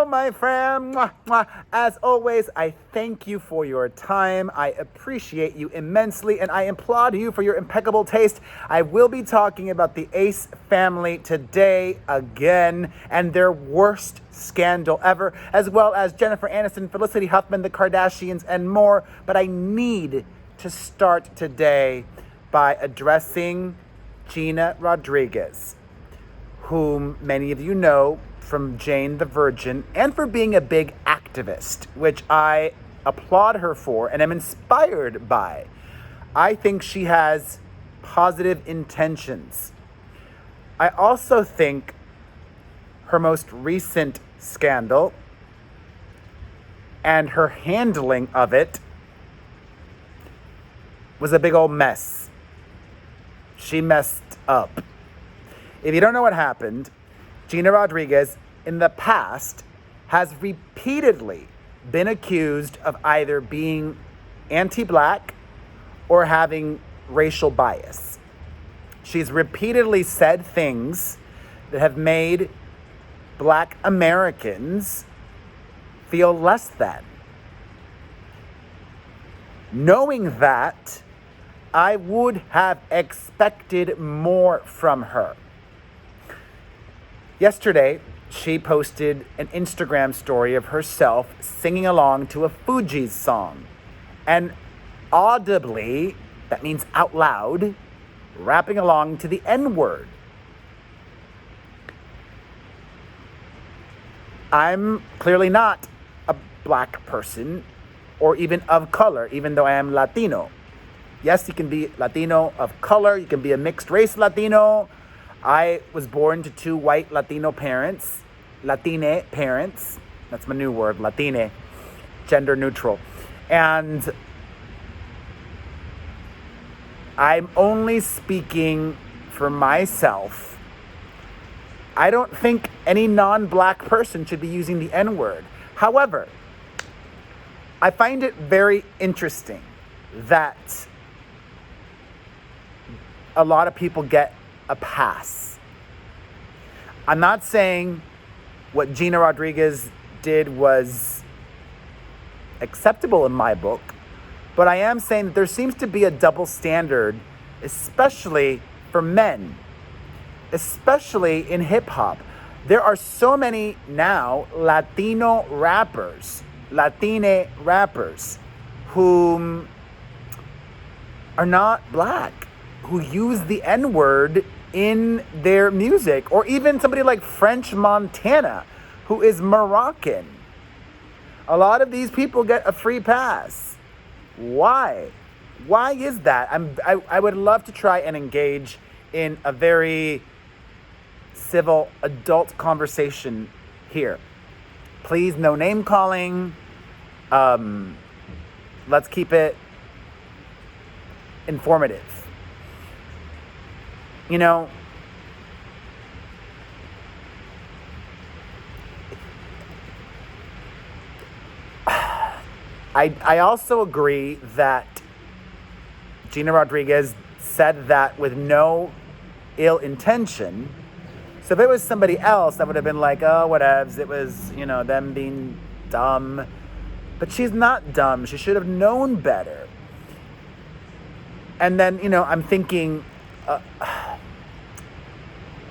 Hello, my friend. Mwah, mwah. As always, I thank you for your time. I appreciate you immensely, and I applaud you for your impeccable taste. I will be talking about the Ace family today again, and their worst scandal ever, as well as Jennifer Aniston, Felicity Huffman, the Kardashians, and more. But I need to start today by addressing GINA Rodriguez, whom many of you know from Jane the Virgin, and for being a big activist, which I applaud her for and am inspired by. I think she has positive intentions. I also think her most recent scandal and her handling of it was a big old mess. She messed up. If you don't know what happened, GINA Rodriguez in the past has repeatedly been accused of either being anti-Black or having racial bias. She's repeatedly said things that have made Black Americans feel less than. Knowing that, I would have expected more from her. Yesterday, she posted an Instagram story of herself singing along to a Fugees song and audibly, that means out loud, rapping along to the N-word. I'm clearly not a Black person or even of color, even though I am Latino. Yes, you can be Latino of color, you can be a mixed race Latino. I was born to two white Latino parents, Latine parents. That's my new word, Latine, gender neutral. And I'm only speaking for myself. I don't think any non-Black person should be using the N-word. However, I find it very interesting that a lot of people get a pass. I'm not saying what GINA Rodriguez did was acceptable in my book, but I am saying that there seems to be a double standard, especially for men, especially in hip hop. There are so many now Latino rappers, Latine rappers, whom are not Black, who use the N-word in their music, or even somebody like French Montana, who is Moroccan. A lot of these people get a free pass. Why? Why is that? I would love to try and engage in a very civil adult conversation here. Please, no name calling. Let's keep it informative. You know, I also agree that GINA Rodriguez said that with no ill intention. So if it was somebody else, that would have been like, oh, whatevs. It was, them being dumb. But she's not dumb. She should have known better. And then, I'm thinking,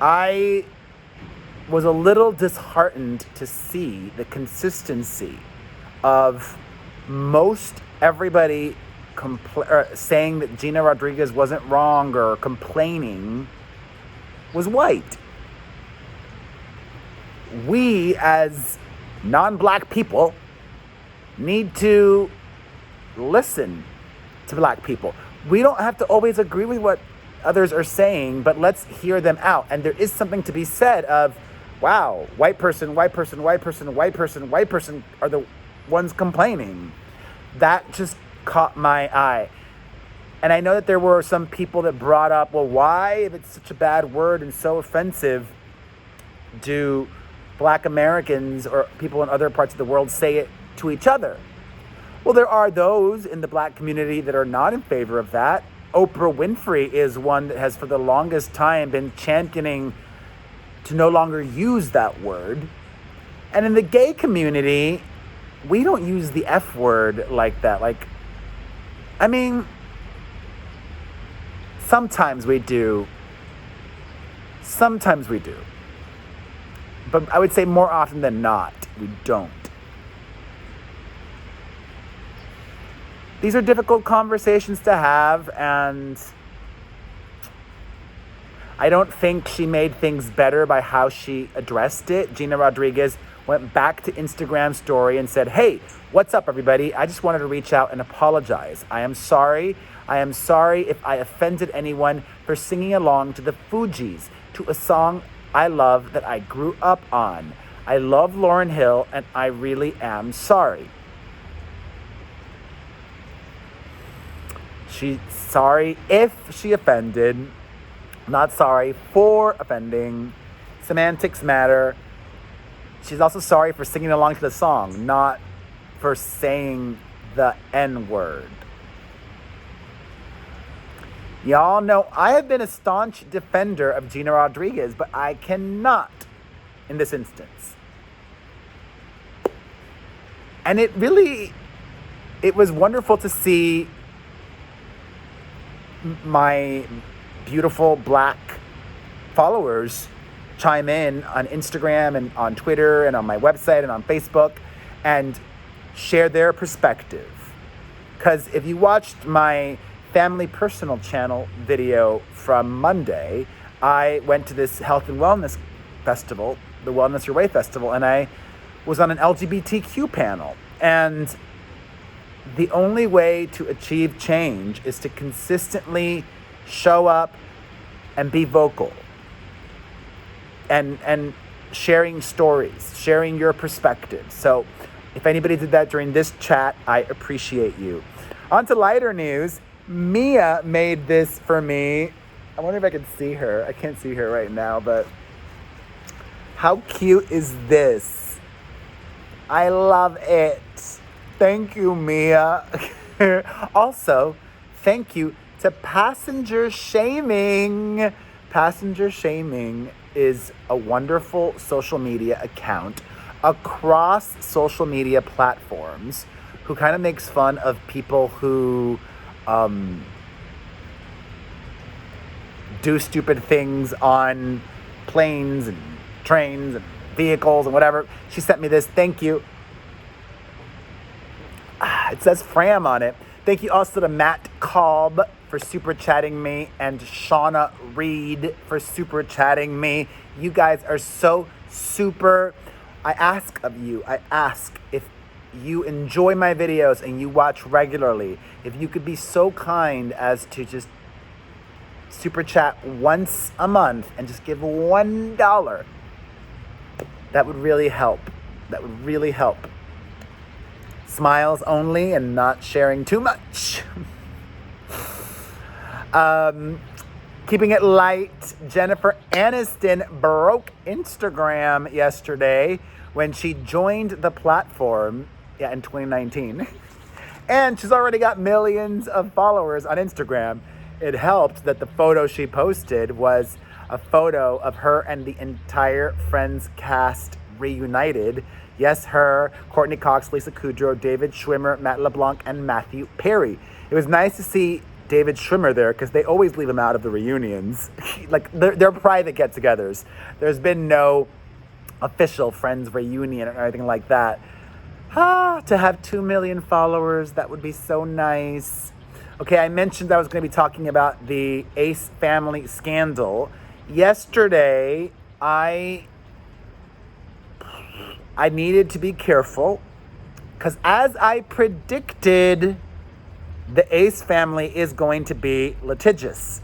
I was a little disheartened to see the consistency of most everybody saying that GINA Rodriguez wasn't wrong or complaining was white. We, as non-Black people, need to listen to Black people. We don't have to always agree with what others are saying, but let's hear them out. And there is something to be said of, wow, white person, white person, white person, white person, white person are the ones complaining. That just caught my eye. And I know that there were some people that brought up, well, why, if it's such a bad word and so offensive, do Black Americans or people in other parts of the world say it to each other? Well, there are those in the Black community that are not in favor of that. Oprah Winfrey is one that has for the longest time been championing to no longer use that word. And in the gay community, we don't use the F word like that. Like, I mean, sometimes we do. Sometimes we do. But I would say more often than not, we don't. These are difficult conversations to have, and I don't think she made things better by how she addressed it. Gina Rodriguez went back to Instagram story and said, "Hey, what's up, everybody? I just wanted to reach out and apologize. I am sorry. I am sorry if I offended anyone for singing along to the Fugees, to a song I love that I grew up on. I love Lauryn Hill, and I really am sorry." She's sorry if she offended, not sorry for offending. Semantics matter. She's also sorry for singing along to the song, not for saying the N-word. Y'all know I have been a staunch defender of Gina Rodriguez, but I cannot in this instance. And it was wonderful to see my beautiful Black followers chime in on Instagram and on Twitter and on my website and on Facebook and share their perspective. Because if you watched my family personal channel video from Monday, I went to this health and wellness festival, the Wellness Your Way Festival, and I was on an LGBTQ panel. And the only way to achieve change is to consistently show up and be vocal and sharing stories, sharing your perspective. So if anybody did that during this chat, I appreciate you. On to lighter news. Mia made this for me. I wonder if I can see her. I can't see her right now, but how cute is this? I love it. Thank you, Mia. Also, thank you to Passenger Shaming. Passenger Shaming is a wonderful social media account across social media platforms who kind of makes fun of people who do stupid things on planes and trains and vehicles and whatever. She sent me this. Thank you. It says Fram on it. Thank you also to Matt Cobb for super chatting me and Shauna Reed for super chatting me. You guys are so super. I ask if you enjoy my videos and you watch regularly, if you could be so kind as to just super chat once a month and just give $1. That would really help. That would really help. Smiles only and not sharing too much. Keeping it light, Jennifer Aniston broke Instagram yesterday when she joined the platform, in 2019. And she's already got millions of followers on Instagram. It helped that the photo she posted was a photo of her and the entire Friends cast reunited. Yes, her, Courtney Cox, Lisa Kudrow, David Schwimmer, Matt LeBlanc, and Matthew Perry. It was nice to see David Schwimmer there because they always leave him out of the reunions. Like, they're private get-togethers. There's been no official Friends reunion or anything like that. To have 2 million followers, that would be so nice. Okay, I mentioned I was going to be talking about the Ace family scandal. Yesterday, I needed to be careful because as I predicted, the Ace family is going to be litigious.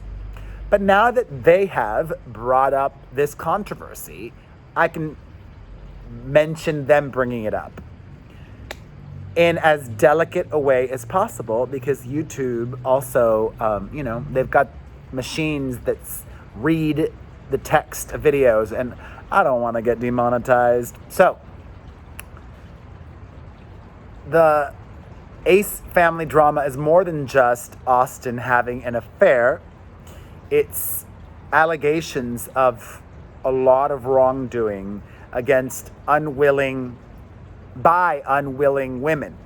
But now that they have brought up this controversy, I can mention them bringing it up in as delicate a way as possible because YouTube also, they've got machines that read the text of videos and I don't want to get demonetized. So, the Ace family drama is more than just Austin having an affair. It's allegations of a lot of wrongdoing against unwilling women.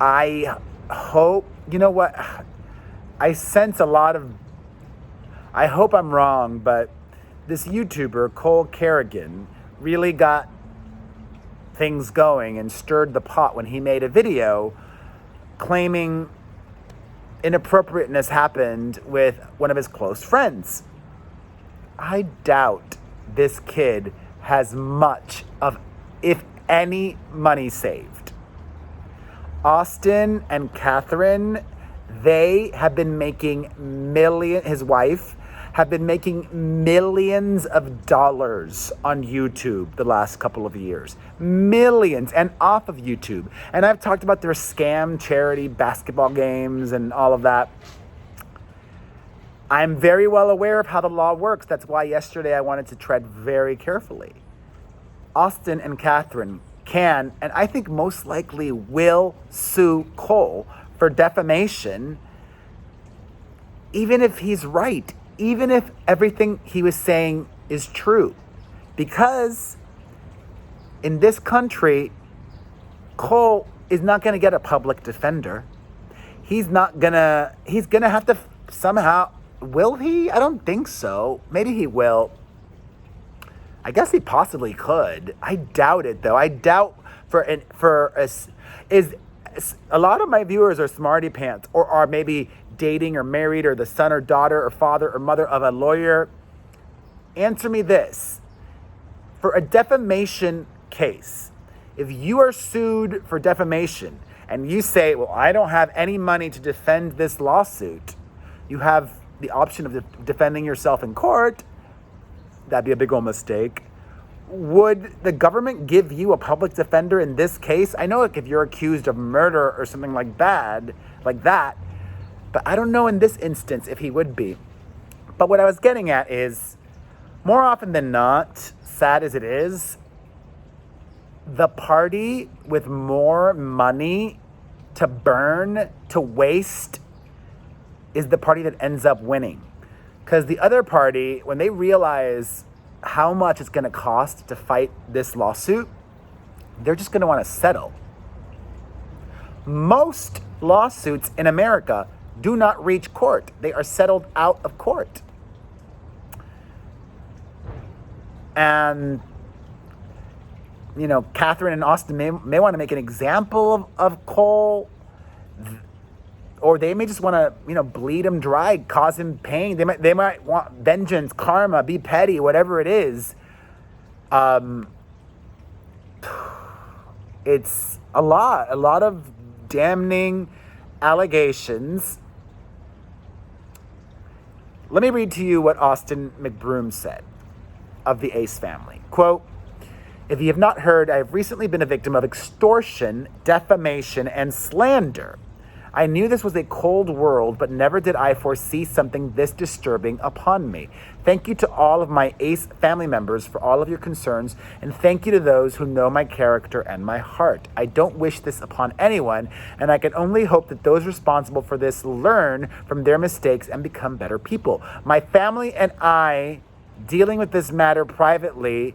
I hope, you know what? I sense a lot of, I hope I'm wrong, but this YouTuber, Cole Kerrigan, really got things going and stirred the pot when he made a video claiming inappropriateness happened with one of his close friends. I doubt this kid has much of, if any, money saved. Austin and Catherine, they have been making his wife have been making millions of dollars on YouTube the last couple of years. Millions, and off of YouTube. And I've talked about their scam charity basketball games and all of that. I'm very well aware of how the law works. That's why yesterday I wanted to tread very carefully. Austin and Catherine can, and I think most likely will, sue Cole for defamation, even if he's right, even if everything he was saying is true. Because in this country, Cole is not going to get a public defender. He's gonna have to somehow, will he? I don't think so. Maybe he will. I guess he possibly could. I doubt it, though. I doubt a lot of my viewers are smarty pants, or are maybe dating or married, or the son or daughter or father or mother of a lawyer. Answer me this. For a defamation case, if you are sued for defamation and you say, well, I don't have any money to defend this lawsuit, you have the option of defending yourself in court. That'd be a big old mistake. Would the government give you a public defender in this case? I know, like, if you're accused of murder or something like that, but I don't know in this instance if he would be. But what I was getting at is, more often than not, sad as it is, the party with more money to burn, to waste, is the party that ends up winning. Because the other party, when they realize how much it's going to cost to fight this lawsuit, they're just going to want to settle. Most lawsuits in America do not reach court. They are settled out of court. And, you know, Catherine and Austin may want to make an example of Cole, or they may just want to, you know, bleed him dry, cause him pain. They might want vengeance, karma, be petty, whatever it is. It's a lot of damning allegations. Let me read to you what Austin McBroom said of the Ace family. Quote, "If you have not heard, I have recently been a victim of extortion, defamation, and slander. I knew this was a cold world, but never did I foresee something this disturbing upon me. Thank you to all of my Ace family members for all of your concerns, and thank you to those who know my character and my heart. I don't wish this upon anyone, and I can only hope that those responsible for this learn from their mistakes and become better people. My family and I dealing with this matter privately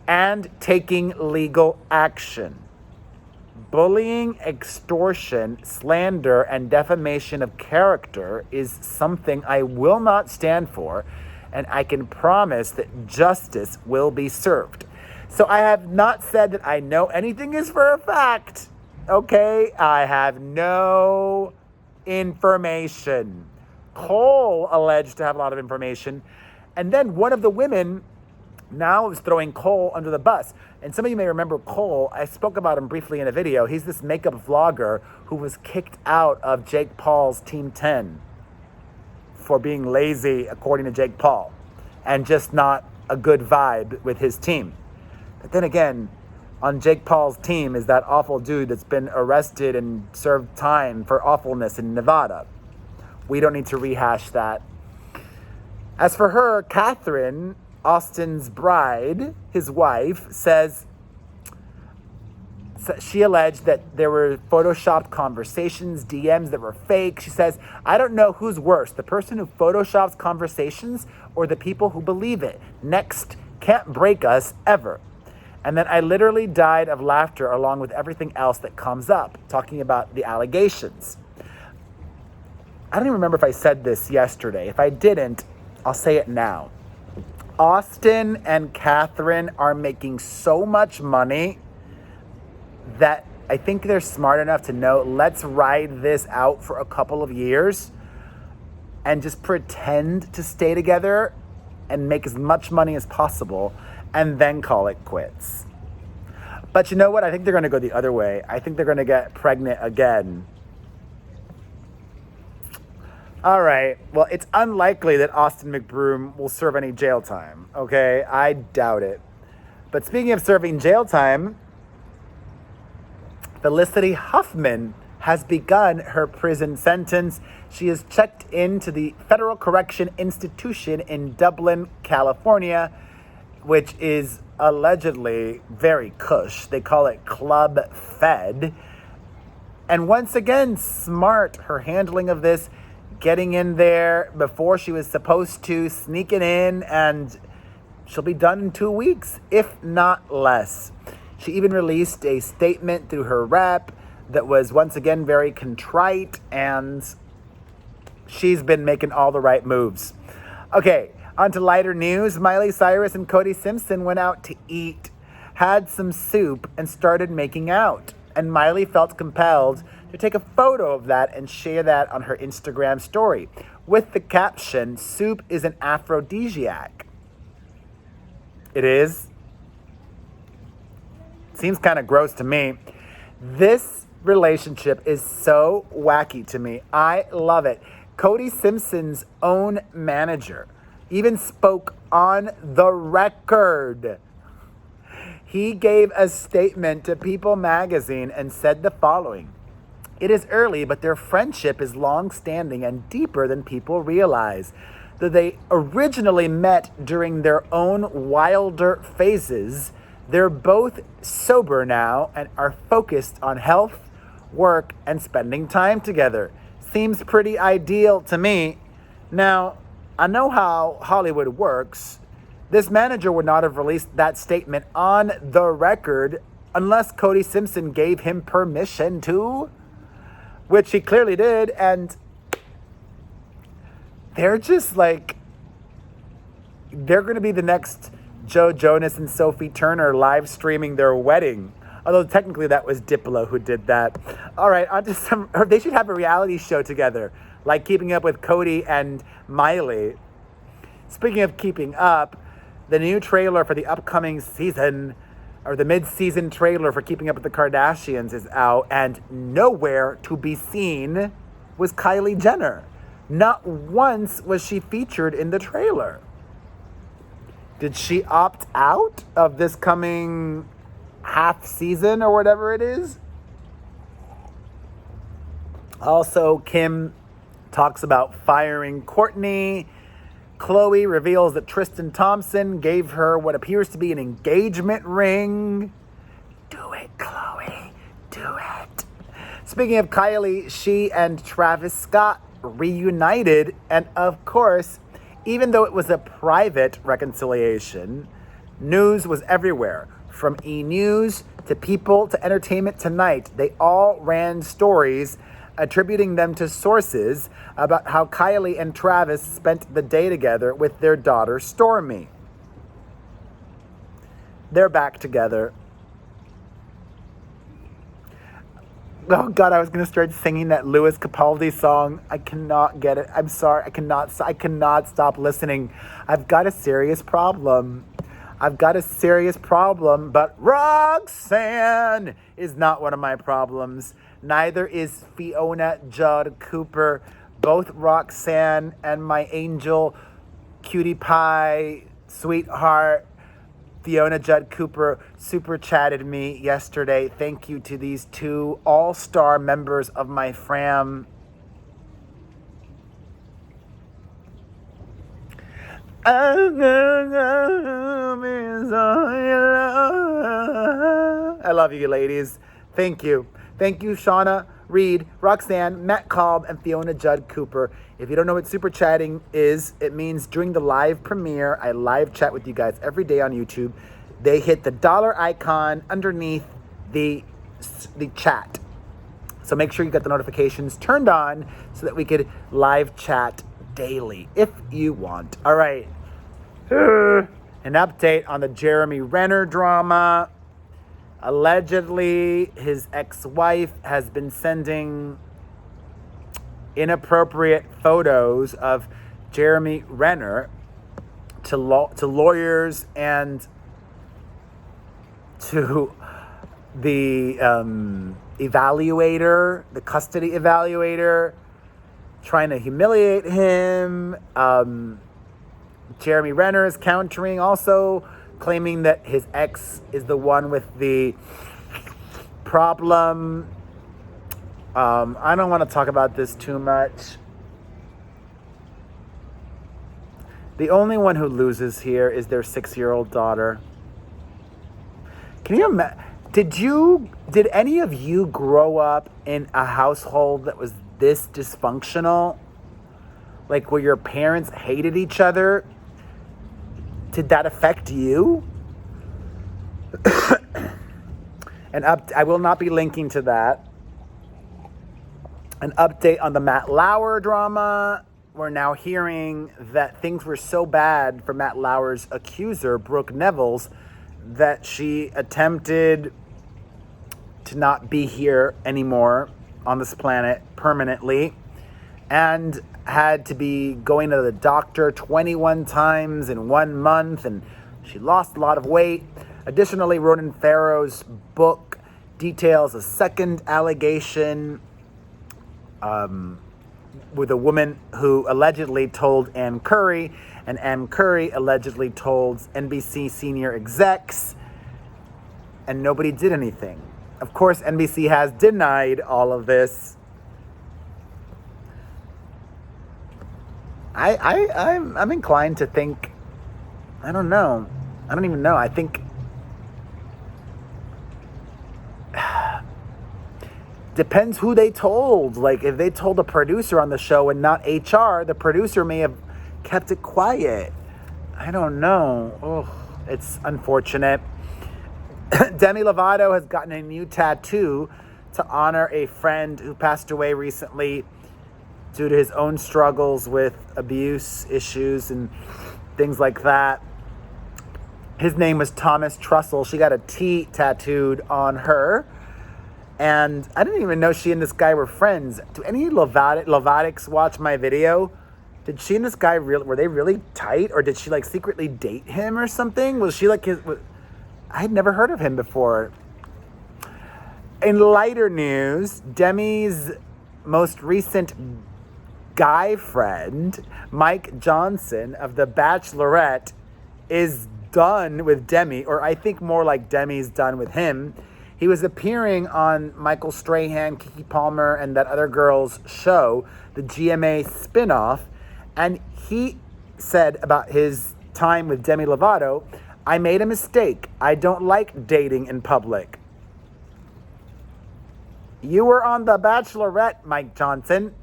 and taking legal action. Bullying, extortion, slander, and defamation of character is something I will not stand for, and I can promise that justice will be served." So I have not said that I know anything is for a fact, okay? I have no information. Cole alleged to have a lot of information, and then one of the women now is throwing Cole under the bus. And some of you may remember Cole. I spoke about him briefly in a video. He's this makeup vlogger who was kicked out of Jake Paul's Team 10 for being lazy, according to Jake Paul, and just not a good vibe with his team. But then again, on Jake Paul's team is that awful dude that's been arrested and served time for awfulness in Nevada. We don't need to rehash that. As for her, Catherine, Austin's bride, his wife, says she alleged that there were photoshopped conversations, DMs that were fake. She says, I don't know who's worse, the person who photoshops conversations or the people who believe it. Next, can't break us ever. And then I literally died of laughter along with everything else that comes up, talking about the allegations. I don't even remember if I said this yesterday. If I didn't, I'll say it now. Austin and Catherine are making so much money that I think they're smart enough to know, let's ride this out for a couple of years and just pretend to stay together and make as much money as possible and then call it quits. But you know what? I think they're going to go the other way. I think they're going to get pregnant again. All right. Well, it's unlikely that Austin McBroom will serve any jail time. Okay? I doubt it. But speaking of serving jail time, Felicity Huffman has begun her prison sentence. She is checked into the Federal Correction Institution in Dublin, California, which is allegedly very cush. They call it Club Fed. And once again, smart, her handling of this, getting in there before she was supposed to, sneaking in, and she'll be done in 2 weeks, if not less. She even released a statement through her rep that was once again very contrite, and she's been making all the right moves. Okay, on to lighter news. Miley, Cyrus, and CODY SIMPSON went out to eat, had some soup, and started making out. And Miley felt compelled to take a photo of that and share that on her Instagram story with the caption, "Soup is an aphrodisiac." It is. Seems kind of gross to me. This relationship is so wacky to me. I love it. CODY SIMPSON's own manager even spoke on the record. He gave a statement to People magazine and said the following: "It is early, but their friendship is long-standing and deeper than people realize. Though they originally met during their own wilder phases, they're both sober now and are focused on health, work, and spending time together. Seems pretty ideal to me." Now, I know how Hollywood works. This manager would not have released that statement on the record unless CODY SIMPSON gave him permission to, which he clearly did, and they're just like, they're going to be the next Joe Jonas and Sophie Turner live streaming their wedding. Although technically that was Diplo who did that. All right, on to some, they should have a reality show together, like Keeping Up with CODY and Miley. Speaking of keeping up, the new trailer for the upcoming season, or the mid-season trailer for Keeping Up with the Kardashians is out, and nowhere to be seen was Kylie Jenner. Not once was she featured in the trailer. Did she opt out of this coming half season or whatever it is? Also, Kim talks about firing Kourtney. Khloe reveals that Tristan Thompson gave her what appears to be an engagement ring. Do it, Khloe. Do it. Speaking of Kylie, she and Travis Scott reunited. And of course, even though it was a private reconciliation, news was everywhere. From E! News to People to Entertainment Tonight, they all ran stories attributing them to sources about how Kylie and Travis spent the day together with their daughter, Stormi. They're back together. Oh God, I was going to start singing that Louis Capaldi song. I cannot get it. I'm sorry. I cannot stop listening. I've got a serious problem. But Roxanne is not one of my problems. Neither is Fiona Judd Cooper. Both Roxanne and my angel, cutie pie, sweetheart, Fiona Judd Cooper super chatted me yesterday. Thank you to these two all-star members of my fam. I love you, ladies. Thank you. Thank you, Shauna, Reed, Roxanne, Matt Cobb, and Fiona Judd Cooper. If you don't know what super chatting is, it means during the live premiere, I live chat with you guys every day on YouTube. They hit the dollar icon underneath the chat. So make sure you got the notifications turned on so that we could live chat daily if you want. All right. An update on the Jeremy Renner drama. Allegedly, his ex-wife has been sending inappropriate photos of Jeremy Renner to lawyers and to the evaluator, the custody evaluator, trying to humiliate him. Jeremy Renner is countering, also claiming that his ex is the one with the problem. I don't want to talk about this too much. The only one who loses here is their 6-year-old daughter. Can you imagine? Did any of you grow up in a household that was this dysfunctional? Like where your parents hated each other? Did that affect you? I will not be linking to that. An update on the Matt Lauer drama. We're now hearing that things were so bad for Matt Lauer's accuser, Brooke Neville's, that she attempted to not be here anymore on this planet permanently and had to be going to the doctor 21 times in 1 month, and she lost a lot of weight. Additionally, Ronan Farrow's book details a second allegation with a woman who allegedly told Ann Curry, and Ann Curry allegedly told NBC senior execs, and nobody did anything. Of course, NBC has denied all of this. I'm inclined to think, I don't know. I don't even know. I think depends who they told. Like if they told a producer on the show and not HR, the producer may have kept it quiet. I don't know. Oh, it's unfortunate. Demi Lovato has gotten a new tattoo to honor a friend who passed away recently due to his own struggles with abuse issues and things like that. His name was Thomas Trussell. She got a T tattooed on her. And I didn't even know she and this guy were friends. Do any Lovatics watch my video? Did she and this guy were they really tight? Or did she like secretly date him or something? Was she like his... I had never heard of him before. In lighter news, Demi's most recent guy friend, Mike Johnson of The Bachelorette, is done with Demi, or I think more like Demi's done with him. He was appearing on Michael Strahan, KEKE Palmer, and that other girl's show, the GMA spinoff, and he said about his time with Demi Lovato, "I made a mistake. I don't like dating in public." You were on The Bachelorette, Mike Johnson.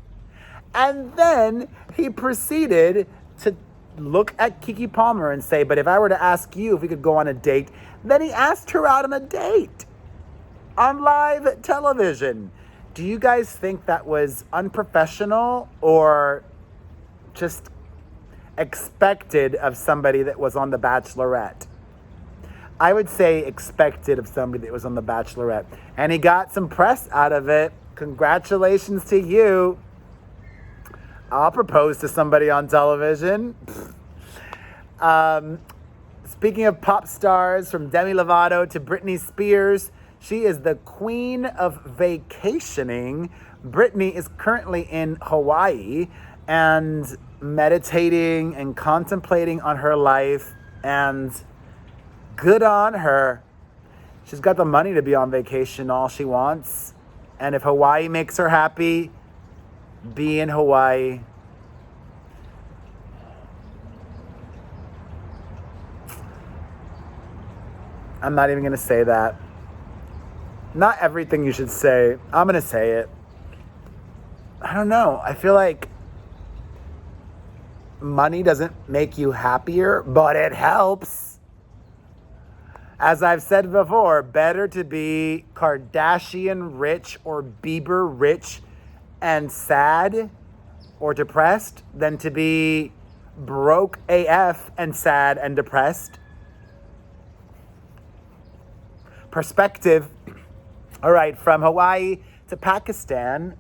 And then he proceeded to look at KEKE Palmer and say, but if I were to ask you if we could go on a date, then he asked her out on a date on live television. Do you guys think that was unprofessional or just expected of somebody that was on The Bachelorette? I would say expected of somebody that was on The Bachelorette. And he got some press out of it. Congratulations to you. I'll propose to somebody on television. Speaking of pop stars, from Demi Lovato to Britney Spears, she is the queen of vacationing. Britney is currently in Hawaii and meditating and contemplating on her life, and good on her. She's got the money to be on vacation all she wants. And if Hawaii makes her happy, be in Hawaii. I'm not even going to say that. Not everything you should say. I'm going to say it. I don't know. I feel like money doesn't make you happier, but it helps. As I've said before, better to be Kardashian rich or Bieber rich and sad or depressed than to be broke AF and sad and depressed. Perspective. All right, from Hawaii to Pakistan,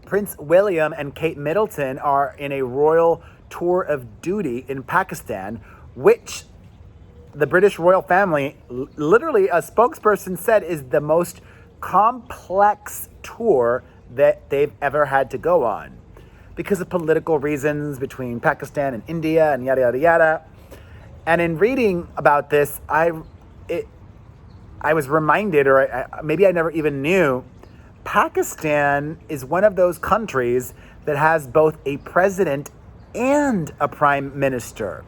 Prince William and Kate Middleton are in a royal tour of duty in Pakistan, which the British royal family, literally a spokesperson said, is the most complex tour that they've ever had to go on because of political reasons between Pakistan and India and yada, yada, yada. And in reading about this, I was reminded, or maybe I never even knew, Pakistan is one of those countries that has both a president and a prime minister.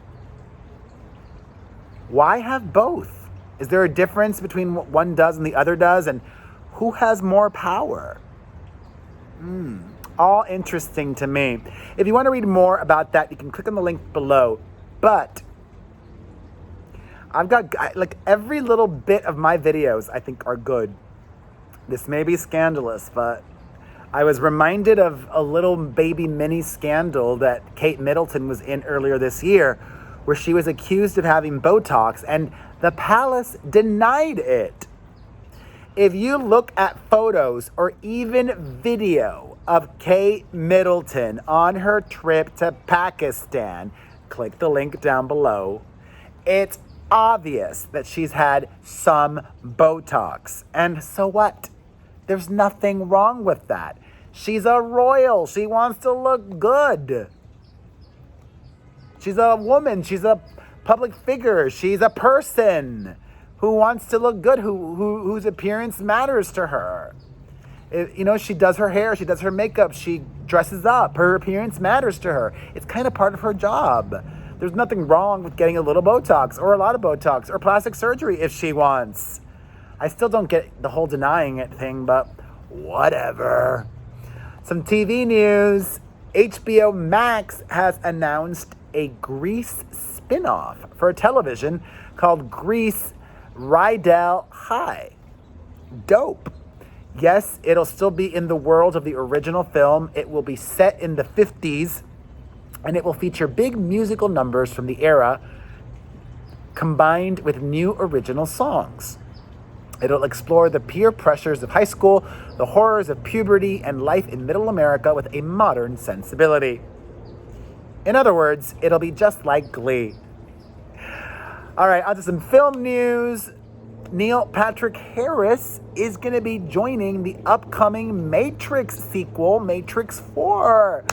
Why have both? Is there a difference between what one does and the other does? And who has more power? All interesting to me. If you want to read more about that, you can click on the link below. But I've got, like, every little bit of my videos I think are good. This may be scandalous, but I was reminded of a little baby mini scandal that Kate Middleton was in earlier this year, where she was accused of having Botox, and the palace denied it. If you look at photos or even video of Kate Middleton on her trip to Pakistan, click the link down below, it's obvious that she's had some Botox. And so what? There's nothing wrong with that. She's a royal. She wants to look good. She's a woman. She's a public figure. She's a person who wants to look good, whose appearance matters to her. She does her hair. She does her makeup. She dresses up. Her appearance matters to her. It's kind of part of her job. There's nothing wrong with getting a little Botox or a lot of Botox or plastic surgery if she wants. I still don't get the whole denying it thing, but whatever. Some TV news. HBO Max has announced a Grease spin-off for television called Grease Rydell High. Dope. Yes, it'll still be in the world of the original film. It will be set in the 50s, and it will feature big musical numbers from the era combined with new original songs. It'll explore the peer pressures of high school, the horrors of puberty, and life in middle America with a modern sensibility. In other words, it'll be just like Glee. All right, on to some film news. Neil Patrick Harris is going to be joining the upcoming Matrix sequel, Matrix 4.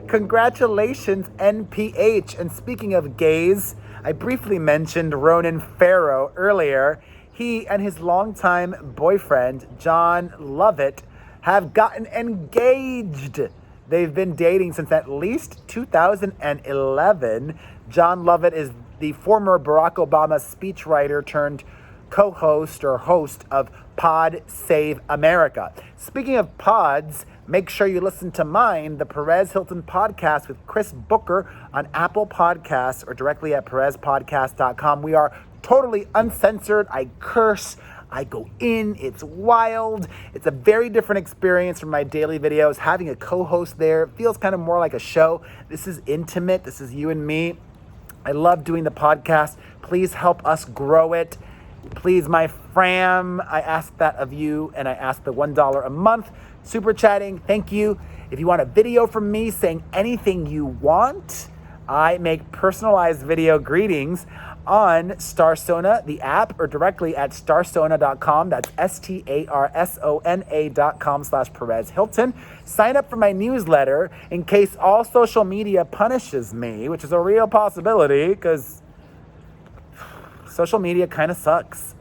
Congratulations, NPH. And speaking of gays, I briefly mentioned Ronan Farrow earlier. He and his longtime boyfriend, John Lovett, have gotten engaged. They've been dating since at least 2011. John Lovett is the former Barack Obama speechwriter turned co-host or host of Pod Save America. Speaking of pods, make sure you listen to mine, the Perez Hilton podcast with Chris Booker on Apple Podcasts or directly at perezpodcast.com. We are totally uncensored. I curse. I go in. It's wild. It's a very different experience from my daily videos. Having a co-host there feels kind of more like a show. This is intimate. This is you and me. I love doing the podcast. Please help us grow it. Please, my fam, I ask that of you, and I ask the $1 a month super chatting. Thank you. If you want a video from me saying anything you want, I make personalized video greetings on Starsona, the app, or directly at starsona.com. That's starsona.com/Perez Hilton. Sign up for my newsletter in case all social media punishes me, which is a real possibility because social media kind of sucks.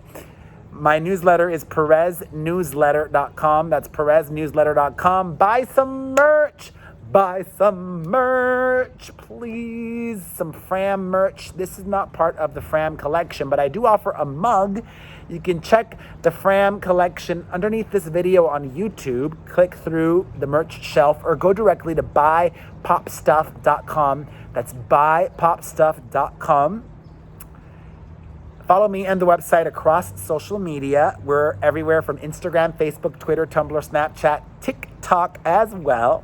My newsletter is PerezNewsletter.com. That's PerezNewsletter.com. Buy some merch. buy some merch, please. Some Fram merch. This is not part of the Fram collection, but I do offer a mug. You can check the Fram collection underneath this video on YouTube. Click through the merch shelf or go directly to buypopstuff.com. That's buypopstuff.com. Follow me and the website across social media. We're everywhere from Instagram, Facebook, Twitter, Tumblr, Snapchat, TikTok as well.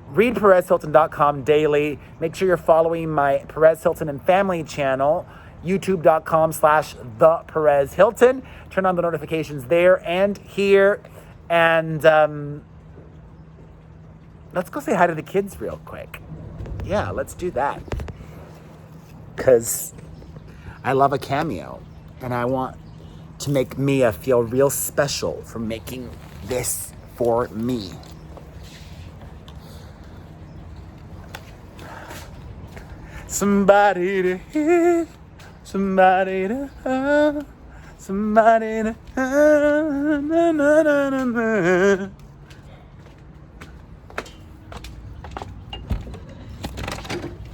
Read PerezHilton.com daily. Make sure you're following my Perez Hilton and family channel, YouTube.com/The Perez Hilton. Turn on the notifications there and here. And let's go say hi to the kids real quick. Yeah, let's do that. Because I love a cameo, and I want to make Mia feel real special for making this for me. Somebody to hear, somebody to have, somebody to have, na, na, na, na, na.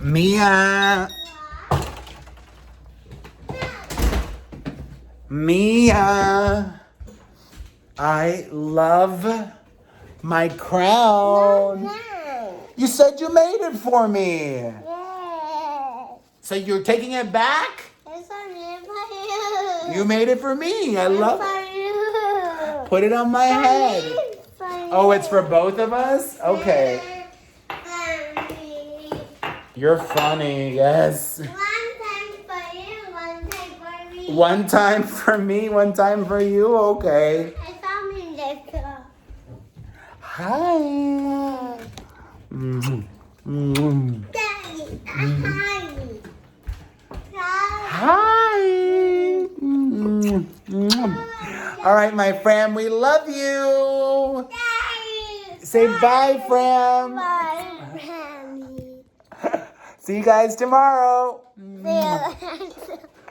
Mia. Mia, I love my crown. No. You said you made it for me. Yes. So you're taking it back? It's for you. You made it for me. I love for you. Put it on my head. For Oh, it's for both of us? Okay. You're funny, yes. One time for you, one time for me. One time for me, one time for you? Okay. I found in the car. Hi. Daddy, hi. Hi. All right, my Fram, we love you. Daddy. Say bye, Fram. Bye, Granny. See you guys tomorrow. See you later.